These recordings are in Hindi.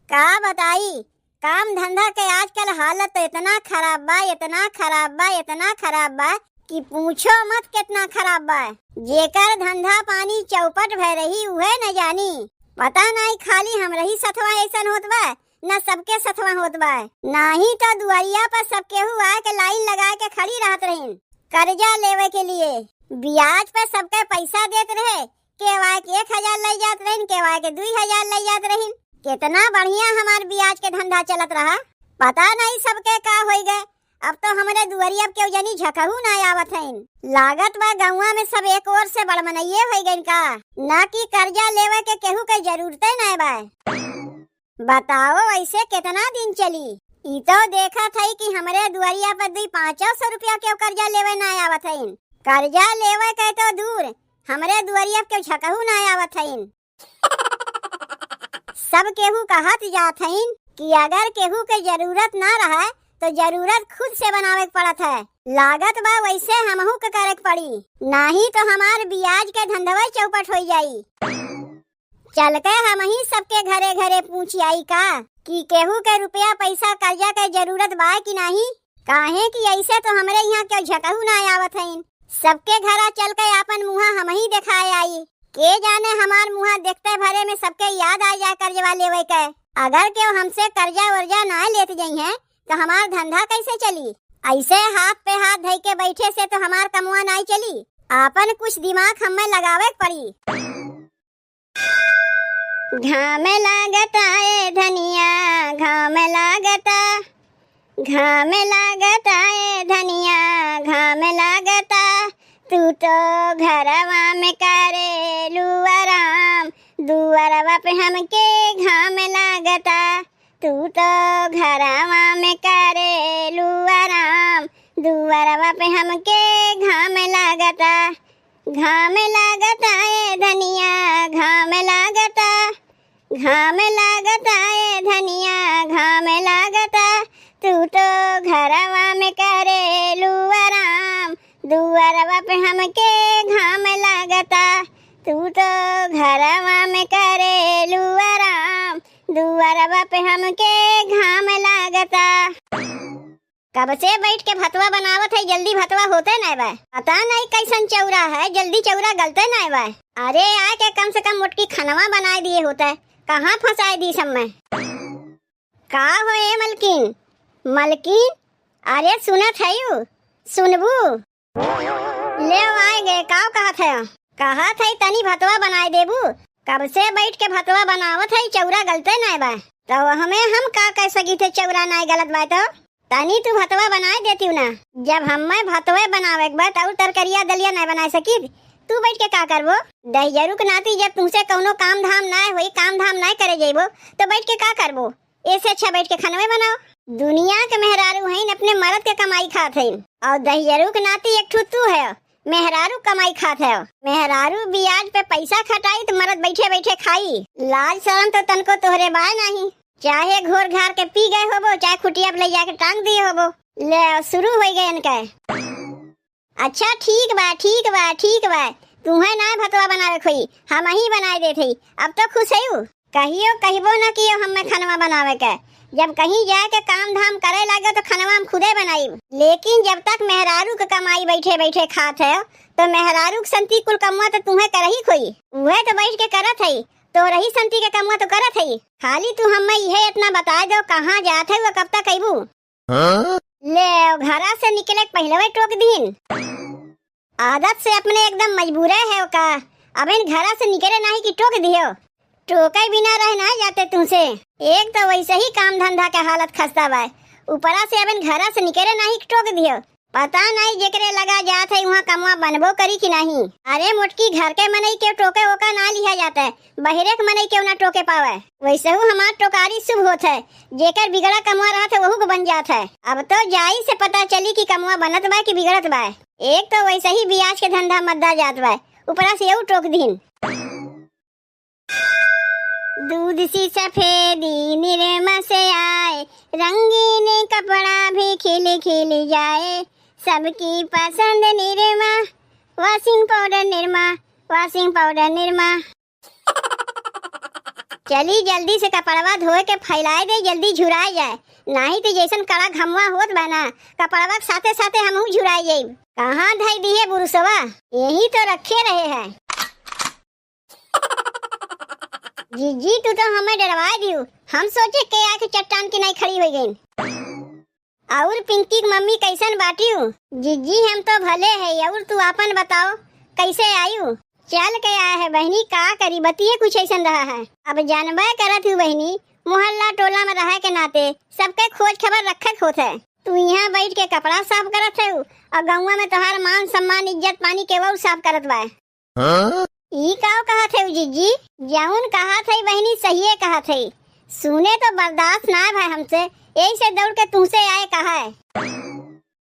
का बताई। काम धंधा के आजकल हालत तो इतना खराब बा, इतना खराब बा, इतना खराब बा कि पूछो मत कितना खराब बा। जेकर धंधा पानी चौपट भय रही उहे न जानी। पता नहीं खाली हमरही सथवा ऐसन होत बा न सबके सथवा होत बा। नाही तो दुआरिया पर सब केहू आए के लाइन लगा के खड़ी रहत रहीन कर्जा लेवे के लिए। ब्याज पर सबके पैसा देत रहे, केवाय के 1000 ले जात रहीन, केवाय के 2000 ले जात रहीन। कितना बढ़िया हमार ब्याज के धंधा चलत रहा। पता नहीं सबके का हो गए। अब तो हमारे दुआरिया के जनी झकहू ना आवत हईन। लागत बा गौवा में सब एक और से बड़मनइये हो गईन का, ना कि कर्जा लेवे के केहू के जरूरत नहीं बा। बताओ ऐसे कितना दिन चली। ई तो देखा थई कि हमारे दुआरिया पर 200-500 रुपया के कर्जा लेवे ना आवत हईन। कर्जा लेवे के तो दूर हमारे दुआरिया के झकहू ना आवत हईन। सब केहू कहत जात हईन कि अगर केहू के जरूरत ना रहे तो जरूरत खुद से बनावे पड़त है। लागत बा वैसे हमहू के करे पड़ी, नहीं तो हमार ब्याज के धंधवा चौपट हो जाई। चल के हम ही सबके घरे घरे पूछ आई का कि केहू के रुपया पैसा कर्जा के जरूरत बा कि नहीं। काहे कि ऐसे तो हमरे यहाँ के झकहू ना आवत हईन। सबके घरा चल के अपन मुहा हम ही दिखाए आई। के जाने हमार मुहा देखते भरे में सबके याद आ जाए कर्जवा लेवे के। अगर केहू हमसे कर्जा वर्जा ना लेत जाई है तो हमार धंधा कैसे चली। ऐसे हाथ पे हाथ धई के बैठे से तो हमार कमुआ नहीं चली। आपन कुछ दिमाग हमें लगावे पड़ी। घाम लागता ए धनिया, घाम लागता, घाम लागता ए धनिया, घाम लागता। तू तो घरवा में करेलू आराम, दुआरवा पे हमके घाम लागता। तू तो घरवा में करेलू आराम, दुआरवा पे हमके घाम लागता। घाम लागता ए धनिया, घाम लागता, घाम लागता ए धनिया, घाम लागता। तू तो घरवा में करेलू आराम, दुआरवा पे हमके घाम लागता। तू तो घरवा में करेलू आराम, दुआरवा पे हमके घाम लागता। कब से बैठ के भतवा बनावत है, जल्दी भतवा होते नहीं बा। पता नहीं कैसन चौरा है, जल्दी चौरा गलते नहीं बा। अरे आके कम से कम मोटकी खनवा बनाए दिए होता है, कहाँ फंसाए दी सब में। का हो ए मलकिन, मलकिन अरे सुनत है यू, सुनबू ले आए गए। का कहत है तनी भतवा बनाए देबू। कब से बैठ के भतवा बनावत है, चौरा गलते नहीं बा। तो हमें हम का कह सकी थे चौरा नहीं गलत बा। तो तनी तू भतवा बनाए देती ना। जब हमें भतवे बनावे के बाद और तरकरिया दलिया नहीं बना सकी, तू बैठ के का करबो। दहियरू के नाती जब तुमसे कौनो काम धाम ना होई, काम धाम नहीं करे जेबो तो बैठ के का करबो। ऐसे अच्छा बैठ के खनवे बनाओ। दुनिया के मेहरारू हैं अपने मर्द के कमाई खात हैं, और दहियरू के नाती एक ठू तू है मेहरारू कमाई खात है। मेहरारू ब्याज पे पैसा खटाई तो मर्द बैठे बैठे खाई। लाज शर्म तो तनको तोहरे बाय नहीं। चाहे घोर घार के पी गए होबो, चाहे खुटिया पे ले जाके टांग दिए होबो। ले शुरू हो गए इनका। अच्छा ठीक बा, ठीक बा, ठीक बा। तुम्हें ना भतवा बनावे खोई, हम ही बनाए देते। अब तो खुश है कहियो कहिबो न कियो हमें खनवा बनावे के। जब कहीं जाए के काम धाम करे लगे तो खनवा हम खुदे बनाई। लेकिन जब तक मेहरारू के कमाई बैठे बैठे खात है तो मेहरारू के संती कुल कमुआ तो तुम्हें करही खोई। वह तो बैठ के करत है, तो रही संती के कमुआ तो करत है। खाली तू हमें यह इतना बता दो कहाँ जात है, वो कब तक अबू। ले घरा से निकले पहले वे टोक दीन। आदत से अपने एकदम मजबूरे है का। अब इन घरा से निकले नहीं कि टोक दियो। टोके बिना रह ना जाते तुमसे। एक तो वैसे ही काम धंधा के हालत खस्ता बा, ऊपरा से अब इन घरा से निकले नहीं कि टोक दियो। पता नहीं जेकरे लगा जात है वहाँ कमुआ बनबो करी कि नहीं। अरे मोटकी घर के मनई के टोके ओका ना लिया जाता है, बहरे के मनई क्यों ना टोके पावे। वैसे हूँ हमार टोकारी शुभ होता है, जेकर बिगड़ा कमुआ रहता है वहू को बन जाता है। अब तो जाई से पता चली कि कमुआ बनत बा कि बिगड़त बा। एक तो वैसे ही ब्याज के धंधा मद्दा जात बा, ऊपरा से यू टोक दीन। दूध सी सफेदी निरमा से आए, रंगीन कपड़ा भी खिल खिल जाए। सबकी पसंद Nirma, washing powder Nirma, washing powder Nirma. चली जल्दी से कपड़वा धोए के फैलाए दे, जल्दी झुराए जाए, नहीं तो जैसन कड़ा घमवा होत बा ना, कपड़वा के साथे साथे हमहू झुराए जाई। कहाँ धई दिए बुरुसवा, यही तो रखे रहे हैं। जीजी तू तो हमें डरवाए दियो, हम सोचे के आके चट्टान की नहीं खड़ी हो गई। और पिंकी की मम्मी कैसन बाटी हूँ? जीजी हम तो भले है, और तू अपन बताओ कैसे आई हूँ? चल के आया है बहनी, का करी बतिये कुछ ऐसा रहा है। अब जानबे करत हूँ बहनी, मोहल्ला टोला में रहे के नाते सबके खोज खबर रखत होत है। तू यहाँ बैठ के कपड़ा साफ करत है और गाँव में तोहार मान सम्मान इज्जत पानी के वो साफ करत बा। ई का कहत है जीजी? जाउन कहत है बहनी सही कहत है, सुने तो बर्दाश्त ना भाई हमसे, यही से दौड़ के तुमसे आए कहा है।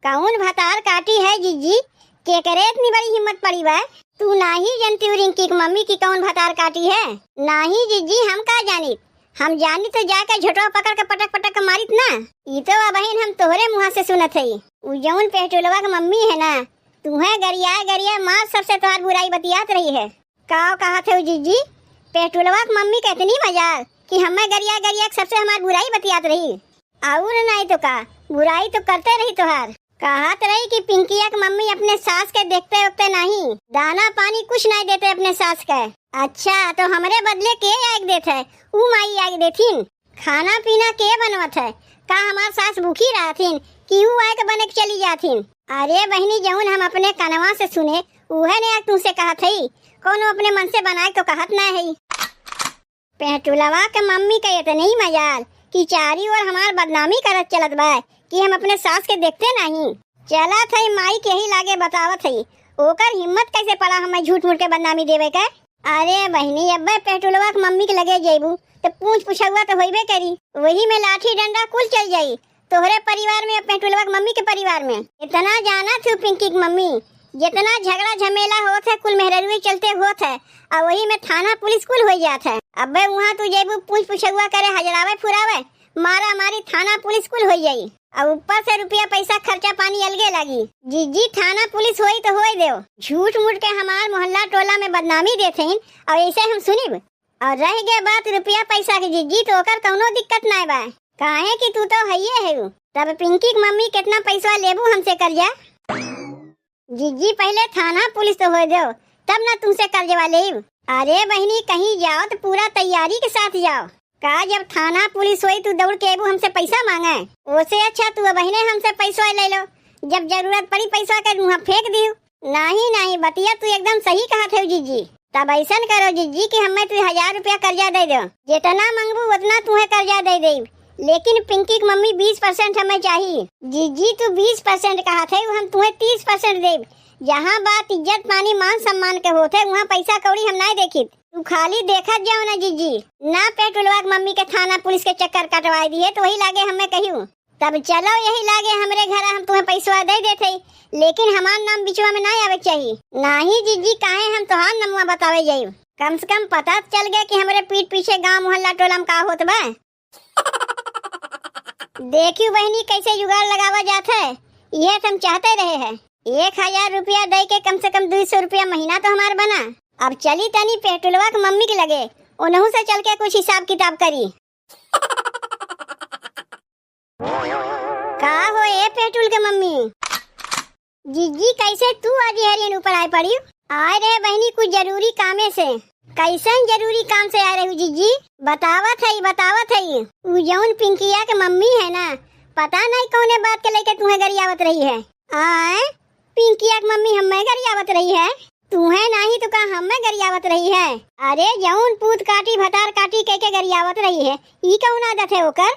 कौन भतार काटी है जीजी? के करे इतनी बड़ी हिम्मत पड़ी बा? तू नाही जानती रिंकी की मम्मी की कौन भतार काटी है? नहीं जीजी हम का जानी, हम जानी तो जाके झोटवा पकड़ के पटक पटक मारित ना। ई तो बहन हम तोहरे मुँह से सुनत है। उ जौन पेटुलवा की मम्मी है ना, तुम्हें गरिया गरिया मार सबसे तोहार बुराई बतियात रही है। का कहत है जीजी? पेटुलवा की मम्मी का इतनी मजाल कि हमें गरिया गरिया सबसे हमार बुराई बतियात रही। और नहीं तो का बुराई तो करते रही तोहार। कहत रही कि पिंकिया की मम्मी अपने सास के देखते वक्ते नहीं, दाना पानी कुछ नहीं देते अपने सास के। अच्छा तो हमरे बदले के आग देते है? ऊ माई आग देथिन। खाना पीना के बनवत है? का हमार सास भूखी रहथिन कि ऊ आग बने के चली जाथिन? अरे बहनी जौन हम अपने कनवा से सुने उहे ने तुमसे कहत है, कौन अपने मन से बनाए तो कहत ना है। पेटुलवा के मम्मी के इतनी मजाल कि चारी ओर हमार बदनामी करत चलत बा कि हम अपने सास के देखते नहीं। चला था माई के ही लागे बतावत है, ओकर हिम्मत कैसे पड़ा हमें झूठ मूठ के बदनामी देवे का। अरे बहनी अब्बे पेटुलवा के मम्मी के लगे जेबू तो पूछ पुछुआ तो होइबे करी, वही में लाठी डंडा कुल चल जाई, तोहरे परिवार में पेटुलवा के मम्मी के परिवार में। इतना जाना थी पिंकी की मम्मी, जितना झगड़ा झमेला होत है कुल मेहररुई चलते होत है और वही में थाना पुलिस कुल हो जात है। अब्बे वहाँ तू जेबू पूछ पुछुआ करे, हजरावे फुरावे, मारा मारी थाना पुलिस कुल हो जाई और ऊपर से रुपया पैसा खर्चा पानी अलगे लगी। जीजी थाना पुलिस होई तो होई देव, झूठ मूठ के हमार मोहल्ला टोला में बदनामी देते हैं और ऐसे हम सुनिब। और रह गया बात रुपया पैसा की जीजी, तो ओकर कौनो दिक्कत ना बा, काहे कि तू तो हइये है। तब पिंकी की मम्मी कितना पैसा लेबू हमसे कर्जा? जीजी पहले थाना पुलिस तो हो दो तब ना तुमसे कर्जवा लेब। अरे बहनी कहीं जाओ तो पूरा तैयारी के साथ जाओ, का जब थाना पुलिस हुई तू दौड़ के हमसे पैसा मांगे, उससे अच्छा तू बहने हमसे पैसा ले लो, जब जरूरत पड़ी पैसा कर मुँह फेंक दियो। नहीं नहीं बतिया तू एकदम सही कहा थे जीजी। तब ऐसा करो जीजी कि हमें तू 1000 रुपया कर्जा दे दो, जितना मांगबू उतना तुम्हें कर्जा दे दे, लेकिन पिंकी की मम्मी 20% हमें चाहिए। जीजी तू 20% कहा थे, हम तुम्हें 30% दे। जहाँ बात इज्जत पानी मान सम्मान के होते वहाँ पैसा कौड़ी हम नहीं देखी, तू खाली देखत जाओ ना जीजी। ना पेटुलवा की मम्मी के थाना पुलिस के चक्कर कटवाई दिए तो वही लागे हमें कहियो। तब चलो यही लागे हमरे घर हम तुम्हें पैसा दे देते, लेकिन हमार नाम बिचवा में नहीं आवे चाहिए। नहीं जीजी काहे हम तोहार नमुआ बतावे जाई, कम से कम पता चल गया कि हमारे पीठ पीछे गांव मोहल्ला टोला में का होत बा। देखियो बहनी कैसे जुगाड़ लगावा जाता है, ये हम चाहते रहे हैं। 1000 रुपया दे के कम से कम 200 रुपया महीना तो हमार बना। अब चली तनी पेटुलवा की मम्मी के लगे, उन्हों से चल के कुछ हिसाब किताब करी। का हो ए पेटुल के मम्मी? जीजी कैसे तू आज हरियन ऊपर आए पड़ी? आए रहे बहनी कुछ जरूरी कामे से। कैसन जरूरी काम से आ रही हूँ जीजी? बतावत है उ जौन पिंकिया के मम्मी है ना, पता नहीं कौने बात के लेके तुम्हें गरियावत रही है। आए पिंकिया की मम्मी हमें गरियावत रही है, तुम्हें नहीं तो का हमें गरियावत रही है? अरे जौन पूत काटी भतार काटी के गरियावत रही है, ई कौन आदत है ओकर?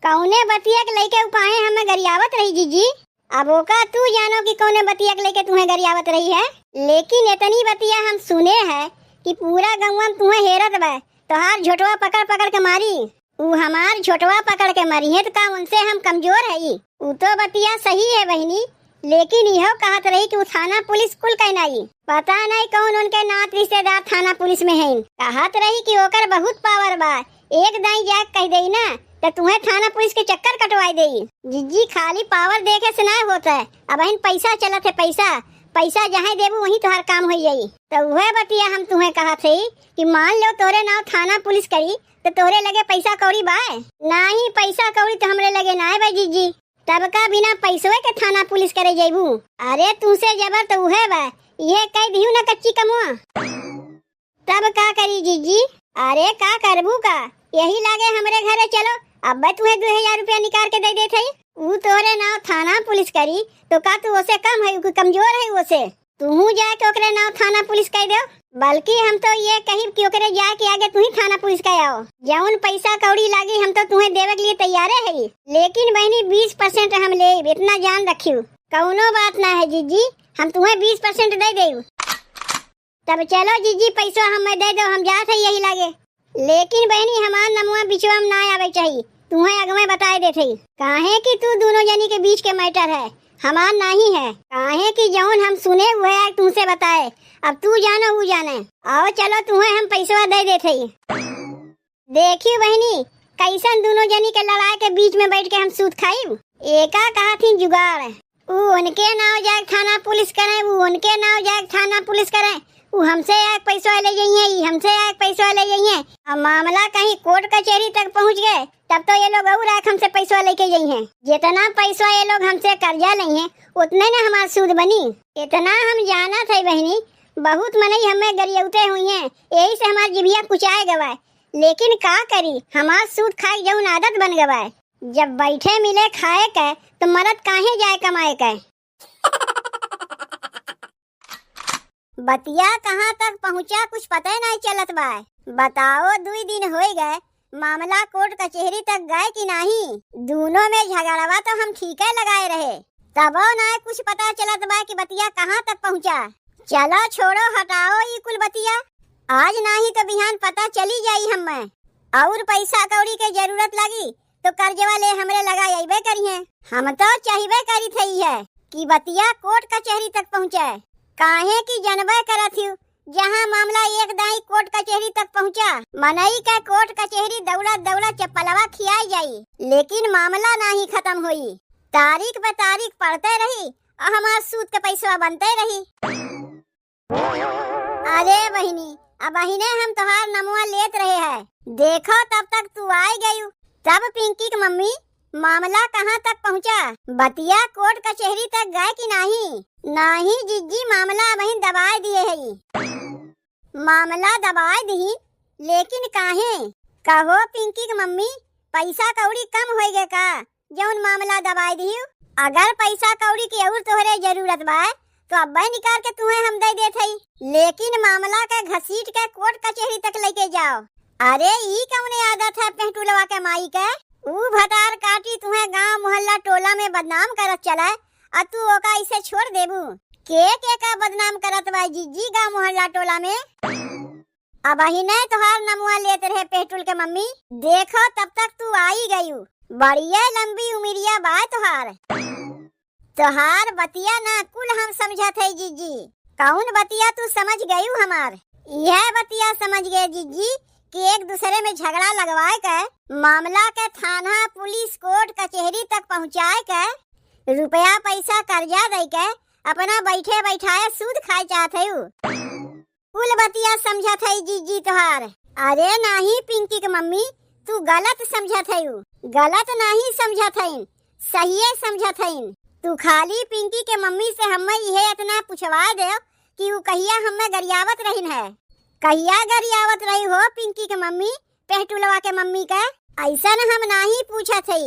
कौने बतिया के लेके उपाय हमें गरियावत रही जीजी? अब ओका तू जानो कि कौने बतिया के लेके तुम्हें गरियावत रही है, लेकिन इतनी बतिया हम सुने है कि पूरा गाँव में तुम्हें हेरत बा, तोहार झोटवा पकड़ पकड़ के मारी। उ हमार झोटवा पकड़ के मारी है तो का उनसे हम कमजोर है? उ तो बतिया सही है बहनी, लेकिन यह कहत रही कि थाना पुलिस कुल कहनाई, पता नहीं कौन उनके नात रिश्तेदार थाना पुलिस में है। कहत रही कि ओकर बहुत पावर बा, एक दाई जाग कह दई ना तो तुम्हें थाना पुलिस के चक्कर कटवाई दई। जीजी खाली पावर देखे से ना होता है, अब इन पैसा चलत है, पैसा पैसा जहाँ देबू वहीं तोहार काम हो जाई। तो वह बतिया हम तुम्हें कहा थे कि मान लो तोरे नाव थाना पुलिस करी तो तोरे लगे पैसा कौड़ी बाय नहीं, पैसा कौड़ी तो हमरे लगे ना है भाई जीजी। तब का बिना पैसवे के थाना पुलिस करे जाबू। अरे तुमसे जबर तो उहे बा, ये कह दियो ना कच्ची कमुआ। तब का करी जीजी? अरे का करबू का, यही लागे हमरे घरे चलो, अब तुम्हें 2000 रुपया निकाल के दे देते। ऊ तोरे नाव थाना पुलिस करी तो का तू उसे कम है, कमजोर है उसे? तू जाके ओकरे नाव थाना पुलिस कह दो, बल्कि हम तो ये कही कि ओकरे जाके आगे तू ही थाना पुलिस कह आओ। जौन पैसा कौड़ी लागी हम तो तुम्हें देवे के लिए तैयार है, लेकिन बहनी 20% हम ले, इतना जान रखियो। कौनो बात ना है जीजी, हम तुम्हें 20% दे देव। तब चलो जीजी पैसा हमें दे दो, हम जाते यही लागे। लेकिन बहनी हमार नमुआ बिचवा में ना आवे चाहिए, तुम्हें अगमे बताए देते। काहे कि तू दोनों जनी के बीच के मैटर है, हमार नहीं है। काहे कि जौन हम सुने हुए है तुमसे बताए, अब तू जानो वो जाने। आओ चलो तुम्हें हम पैसा दे देते। देखियो बहनी कैसन दोनों जनी के लड़ाई के बीच में बैठ के हम सूत खाई। एका कहा थी जुगाड़, वो उनके नाव जाए थाना पुलिस करे, वो उनके नाव जाए थाना पुलिस करे, वो हमसे एक पैसा ले जाइए, हमसे एक पैसा ले जाइए। अब मामला कहीं कोर्ट कचहरी तक पहुंच गए तब तो ये लोग और हमसे पैसा लेके जाइए। जितना पैसा ये लोग हमसे कर्जा लेंगे उतने न हमार सूद बनी। इतना हम जाना थे बहनी, बहुत मनई हमें गरियौते हुई हैं, यही से हमार जिभिया कुचाए गवाए। लेकिन का करी, हमार सूद खाए जौन आदत बन गवाए। जब बैठे मिले खाए के तो मरद काहे जाए कमाए के। बतिया कहाँ तक पहुँचा कुछ पता नहीं चलत बा। बताओ 2 दिन हो गए, मामला कोर्ट कचहरी तक गए कि नहीं? दोनों में झगड़वा तो हम ठीक है लगाए रहे, तबो ना कुछ पता चलत बा कि बतिया कहाँ तक पहुँचा। चलो छोड़ो हटाओ ये कुल बतिया, आज नहीं तो बिहान पता चली जाई हमें। और पैसा कौड़ी के जरूरत लगी तो कर्जवा ले हमरे लगाए करिए। हम तो चाहिए करी थी है कि बतिया कोर्ट कचहरी तक पहुँचे। काहे की जनबे करत हूँ, जहाँ मामला एक दाई कोर्ट कचहरी तक पहुँचा, मनई का कोर्ट कचहरी दौड़ा दौड़ा चप्पलवा खियाई जाई, लेकिन मामला नहीं खत्म हुई। तारीख पे तारीख पढ़ते रही और हमार सूद के पैसा बनते रही। अरे बहिनी अब बहिने हम तोहार नमुआ लेत रहे हैं, देखो तब तक तू आई गयू। तब पिंकी की मम्मी मामला कहाँ तक पहुँचा? बतिया कोर्ट कचहरी तक गए कि नहीं? नहीं जीजी, मामला वहीं दबाए दिए है। मामला दबाए दी, लेकिन काहे? कहो पिंकी की मम्मी, पैसा कौड़ी कम हो गए का जौन मामला दबाए दी? अगर पैसा कौड़ी की और तोहरे जरूरत बा तो अब निकाल के तुम्हें हम दे देते, लेकिन मामला का घसीट के कोर्ट कचहरी तक लेके जाओ। अरे ई कौने आदत है पेंटुलवा के माई के? ऊ भतार काटी तुम्हें गांव मोहल्ला टोला में बदनाम करत चला, और तू ओका इसे छोड़ देबू? के का बदनाम करत बा जीजी गांव मोहल्ला टोला में? अब ही नहीं तोहार नमुआ लेते रहे पेटुल के मम्मी, देखो तब तक तू आई गयू। बढ़िया लंबी उमिरिया बा तोहार। तोहार बतिया ना कुल हम समझत है जीजी। कौन बतिया तू समझ गयू हमार? यह बतिया समझ गए जीजी कि एक दूसरे में झगड़ा लगवाए के मामला के थाना पुलिस कोर्ट कचहरी तक पहुँचाए के रुपया पैसा कर्जा दे के अपना बैठे बैठाए सूद खाए चाहते हो। कुल बतिया समझत है जीजी तोहार। अरे नहीं पिंकी के मम्मी, तू गलत समझत है, गलत नहीं समझत है, सही समझत है। तू खाली पिंकी के मम्मी से हमें यह इतना पूछवा दे कि वो कहिया हमें गरियावत रही है। कहिया गरियावत रही हो पिंकी के मम्मी पेटुलवा के मम्मी का? ऐसा हम नहीं पूछत है,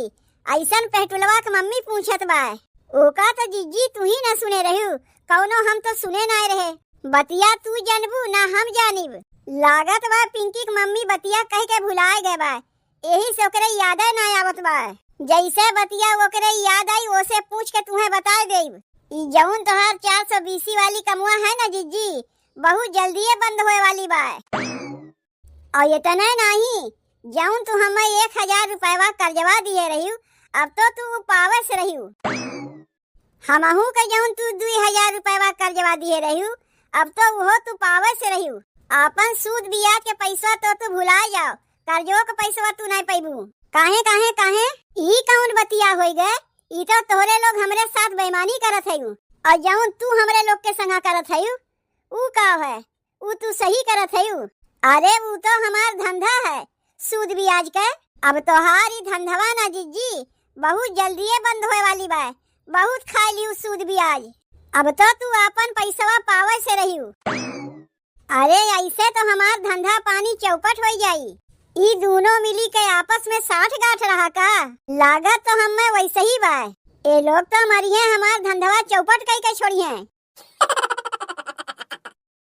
ऐसा पेटुलवा के मम्मी पूछत बा। ओका तो जीजी तू ही न सुने रहू, कौनो हम तो सुने नहीं रहे। बतिया तू जानबू ना हम जानिब। लागत बा पिंकी के मम्मी बतिया कह के भुलाए गए बा, यही से ओकरे याद ना आवत बा। जैसे बतिया ओकरे याद आई ओसे पूछ के तुम्हें बता देब। ई जौन तोहार 420 वाली कमुआ है ना जीजी, बहुत जल्दी बंद होए वाली बा। और इतना नहीं, जौन तू हमें 1000 रुपया कर्जवा दिए रही, अब तो तू पावस रही। हमहू के जौन तू 2000 रुपया कर्जवा दिए रही, अब तो वो तू पावस रही। अपन सूद बिया के पैसा तो तू भुला जाओ, कर्जो के पैसा तू नहीं पैबू। काहे काहे काहे? ई कौन बतिया होई गए? ई तो तोहरे लोग हमरे साथ बेईमानी करत है। और जौन तू हमरे लोग के संगा करत हयू ऊ का है, ऊ तू सही करत हयू। अरे ऊ तो हमार धंधा है सूद ब्याज के। अब तोहार ई धंधवा ना जीजी बहुत जल्दीए बंद होए वाली बा। बहुत खा लियू सूद ब्याज। अब तो तू अपन पैसवा पावे से रहियू। अरे ऐसे तो हमार धंधा पानी चौपट हो जाई। ई दोनों मिली के आपस में साठ गांठ रहा का। लागत तो हम में वैसे ही बा। ए लोग तो मरिए हमार धंधवा चौपट कई के छोड़िए।